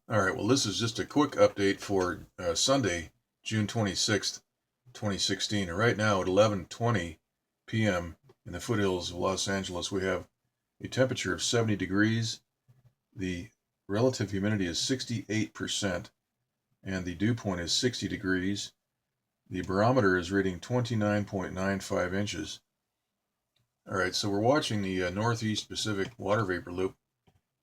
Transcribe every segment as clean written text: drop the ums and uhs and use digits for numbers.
All right, well, this is just a quick update for Sunday, June 26th, 2016. And right now at 11:20 p.m. in the foothills of Los Angeles, we have a temperature of 70 degrees. The relative humidity is 68%, and the dew point is 60 degrees. The barometer is reading 29.95 inches. All right, so we're watching the Northeast Pacific water vapor loop,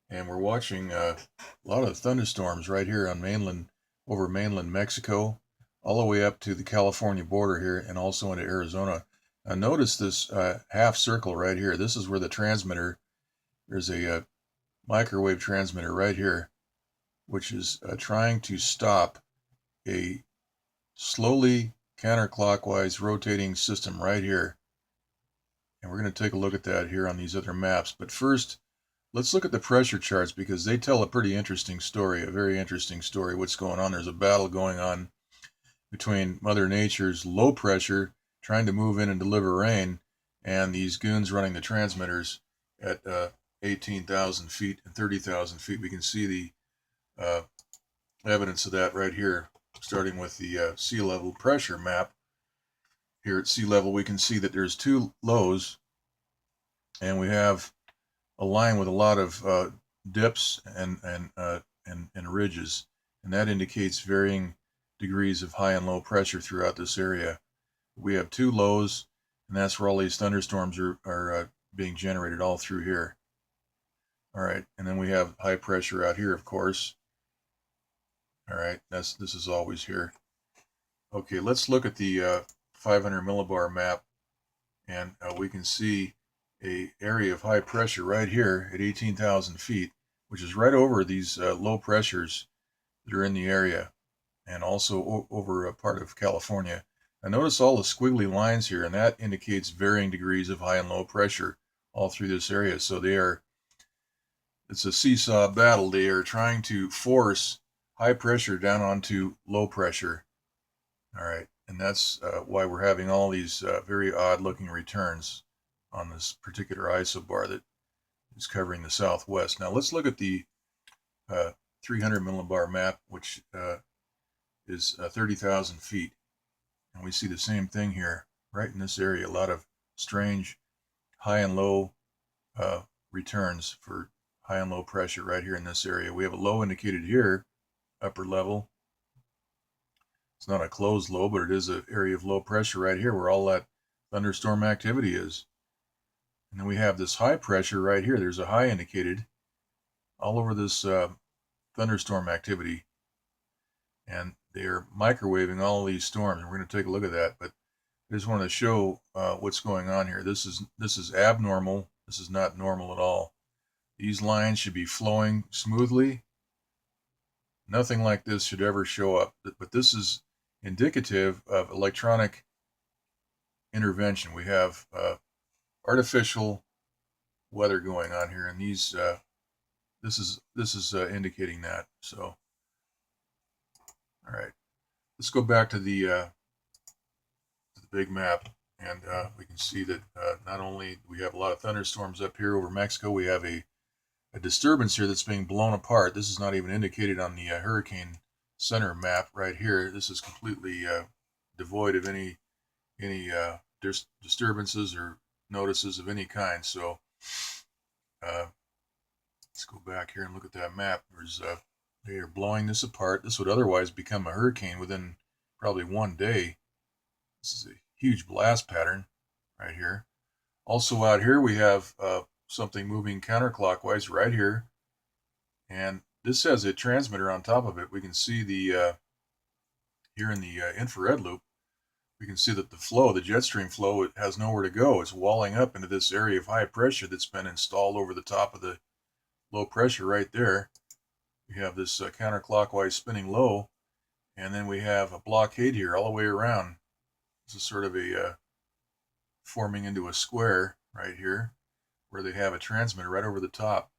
and we're watching a lot of thunderstorms right here on over mainland Mexico, all the way up to the California border here, and also into Arizona. Now notice this half circle right here. This is where the transmitter, there's a microwave transmitter right here, which is trying to stop a slowly counterclockwise rotating system right here. And we're going to take a look at that here on these other maps. But first, let's look at the pressure charts because they tell a pretty interesting story, a very interesting story. What's going on? There's a battle going on between Mother Nature's low pressure trying to move in and deliver rain and these goons running the transmitters at 18,000 feet and 30,000 feet. We can see the evidence of that right here, starting with the sea level pressure map. Here at sea level, we can see that there's two lows, and we have a line with a lot of dips and ridges, and that indicates varying degrees of high and low pressure throughout this area. We have two lows, and that's where all these thunderstorms are being generated all through here. All right, and then we have high pressure out here, of course. All right, this is always here. Okay, let's look at the 500 millibar map, and we can see a area of high pressure right here at 18,000 feet, which is right over these low pressures that are in the area, and also over a part of California. Now notice all the squiggly lines here, and that indicates varying degrees of high and low pressure all through this area. So it's a seesaw battle. They are trying to force high pressure down onto low pressure. All right, and that's why we're having all these very odd looking returns on this particular isobar that is covering the southwest. Now let's look at the 300 millibar map, which is 30,000 feet. And we see the same thing here, right in this area. A lot of strange high and low returns for high and low pressure right here in this area. We have a low indicated here, upper level. It's not a closed low, but it is an area of low pressure right here where all that thunderstorm activity is. And then we have this high pressure right here. There's a high indicated all over this thunderstorm activity. And they're microwaving all of these storms. And we're going to take a look at that. But I just want to show what's going on here. This is abnormal. This is not normal at all. These lines should be flowing smoothly. Nothing like this should ever show up. But this is indicative of electronic intervention. We have artificial weather going on here, and this is indicating that. So, all right, let's go back to the big map, and we can see that not only do we have a lot of thunderstorms up here over Mexico, we have a disturbance here that's being blown apart. This is not even indicated on the hurricane center map right here. This is completely devoid of any disturbances or notices of any kind. So let's go back here and look at that map. They are blowing this apart. This would otherwise become a hurricane within probably one day. This is a huge blast pattern right here. Also out here we have something moving counterclockwise right here, and this has a transmitter on top of it. We can see the here in the infrared loop, we can see that the jet stream flow, it has nowhere to go. It's walling up into this area of high pressure that's been installed over the top of the low pressure right there. We have this counterclockwise spinning low, and then we have a blockade here all the way around. This is sort of a forming into a square right here, where they have a transmitter right over the top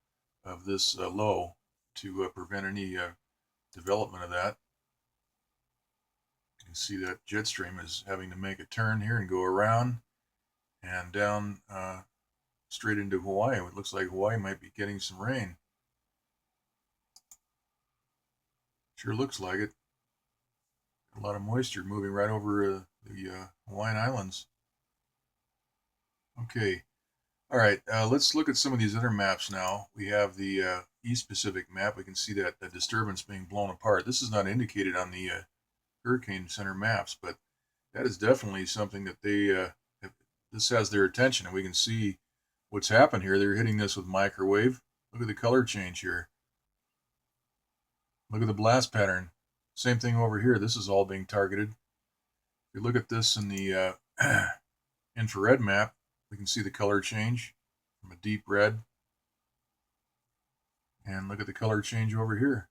of this low to prevent any development of that. You can see that jet stream is having to make a turn here and go around and down straight into Hawaii. It looks like Hawaii might be getting some rain. Sure looks like it. A lot of moisture moving right over the Hawaiian Islands. Okay. All right, let's look at some of these other maps now. We have the East Pacific map. We can see that the disturbance being blown apart. This is not indicated on the Hurricane Center maps, but that is definitely something that this has their attention, and we can see what's happened here. They're hitting this with microwave. Look at the color change here. Look at the blast pattern. Same thing over here. This is all being targeted. If you look at this in the infrared map, we can see the color change from a deep red. And look at the color change over here.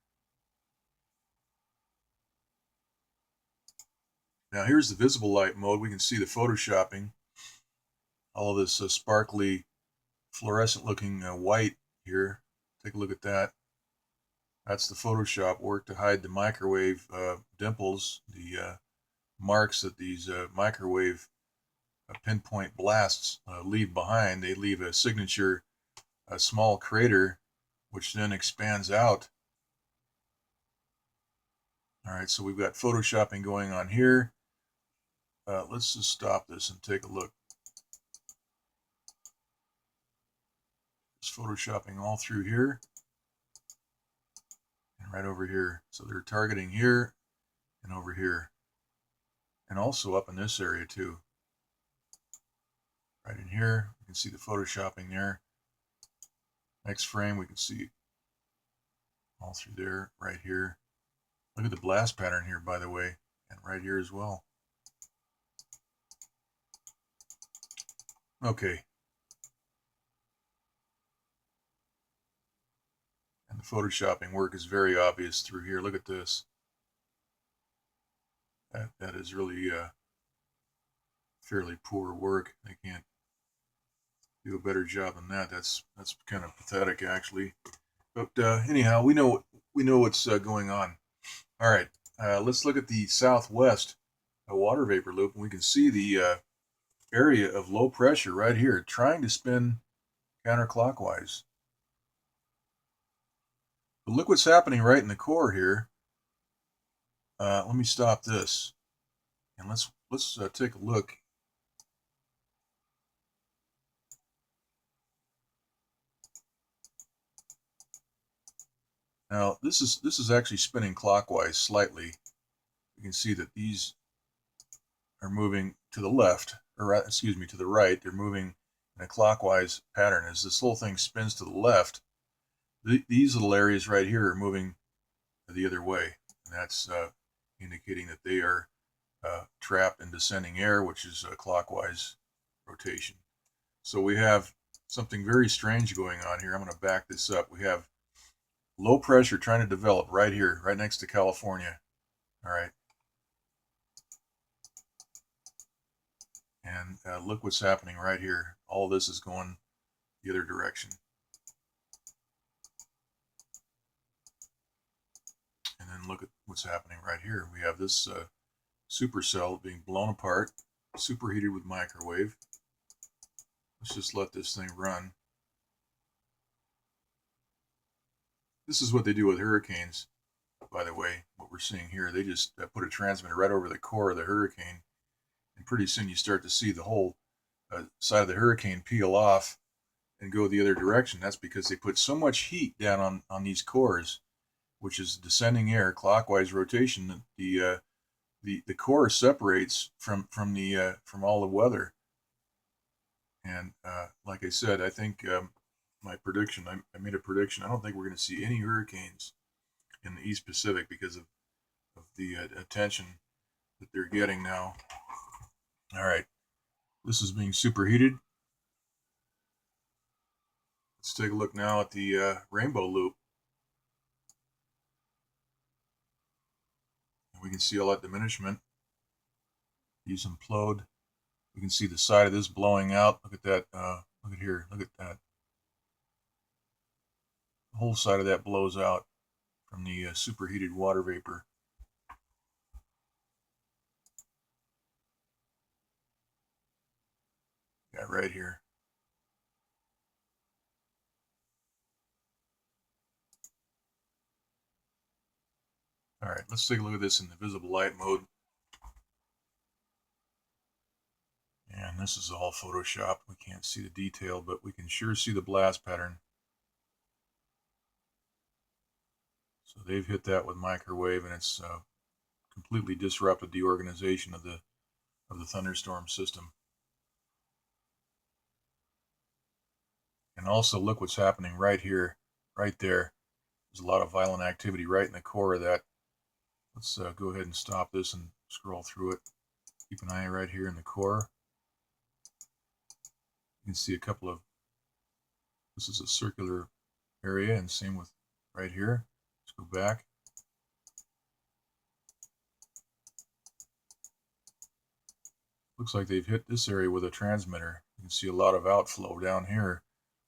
Now here's the visible light mode. We can see the photoshopping. All of this sparkly, fluorescent looking white here. Take a look at that. That's the Photoshop work to hide the microwave dimples, the marks that these microwave pinpoint blasts leave behind. They leave a signature, a small crater, which then expands out. All right, so we've got photoshopping going on here. Let's just stop this and take a look. Just photoshopping all through here and right over here. So they're targeting here and over here, and also up in this area too. Right in here, you can see the photoshopping there. Next frame, we can see all through there, right here. Look at the blast pattern here, by the way, and right here as well. Okay. And the photoshopping work is very obvious through here. Look at this. That is really fairly poor work. They can't do a better job than that. That's kind of pathetic, actually. But anyhow, we know what's going on. All right, let's look at the southwest water vapor loop, and we can see the area of low pressure right here, trying to spin counterclockwise. But look what's happening right in the core here. Let me stop this, and let's take a look. Now this is actually spinning clockwise slightly. You can see that these are moving to the left, or excuse me, to the right. They're moving in a clockwise pattern. As this whole thing spins to the left, these little areas right here are moving the other way, and that's indicating that they are trapped in descending air, which is a clockwise rotation. So we have something very strange going on here. I'm going to back this up. We have low pressure trying to develop right here, right next to California. All right. And look what's happening right here. All this is going the other direction. And then look at what's happening right here. We have this supercell being blown apart, superheated with microwave. Let's just let this thing run. This is what they do with hurricanes, by the way, what we're seeing here. They just put a transmitter right over the core of the hurricane, and pretty soon you start to see the whole side of the hurricane peel off and go the other direction. That's because they put so much heat down on these cores, which is descending air, clockwise rotation, that the core separates from all the weather. And like I said, I think my prediction, I made a prediction. I don't think we're going to see any hurricanes in the East Pacific because of the attention that they're getting now. All right, this is being superheated. Let's take a look now at the rainbow loop. We can see all that diminishment. These implode. We can see the side of this blowing out. Look at that. Look at here. Look at that. The whole side of that blows out from the superheated water vapor. Yeah, right here. All right, let's take a look at this in the visible light mode. And this is all Photoshop. We can't see the detail, but we can sure see the blast pattern. So they've hit that with microwave, and it's completely disrupted the organization of the thunderstorm system. And also look what's happening right here, right there. There's a lot of violent activity right in the core of that. Let's go ahead and stop this and scroll through it. Keep an eye right here in the core. You can see a couple of, this is a circular area, and same with right here. Let's go back. Looks like they've hit this area with a transmitter. You can see a lot of outflow down here,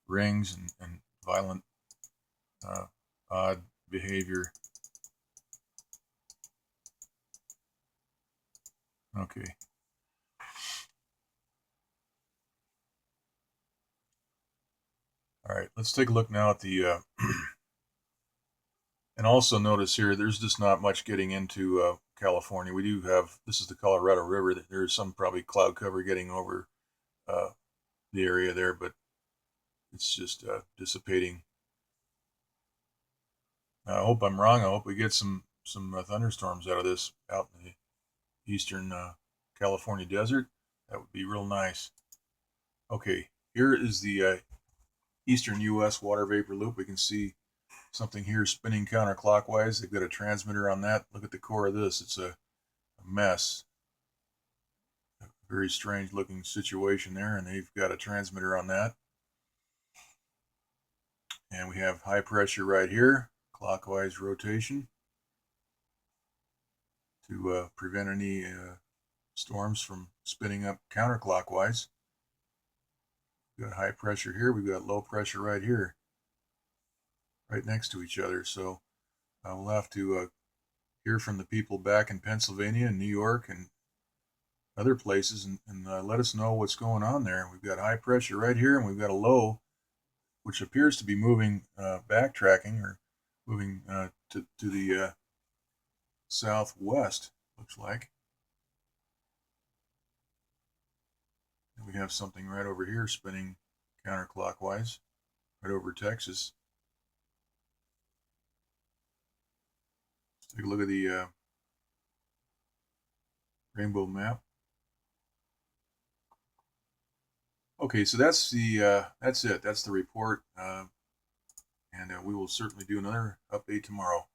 rings and violent, odd behavior. Okay. All right, let's take a look now at the, and also notice here, there's just not much getting into California. We do have, this is the Colorado River, that there's some probably cloud cover getting over the area there, but it's just dissipating. I hope I'm wrong. I hope we get some thunderstorms out of this out in the eastern California desert. That would be real nice. Okay, here is the eastern U.S. water vapor loop. We can see something here spinning counterclockwise. They've got a transmitter on that. Look at the core of this. It's a mess. A very strange looking situation there, and they've got a transmitter on that. And we have high pressure right here, clockwise rotation to prevent any storms from spinning up counterclockwise. We've got high pressure here. We've got low pressure right here, right next to each other. So we'll have to hear from the people back in Pennsylvania and New York and other places and let us know what's going on there. We've got high pressure right here, and we've got a low, which appears to be moving, backtracking, or moving to the southwest, looks like. And we have something right over here spinning counterclockwise, right over Texas. Let's take a look at the rainbow map. Okay, so that's the that's it. That's the report, and we will certainly do another update tomorrow.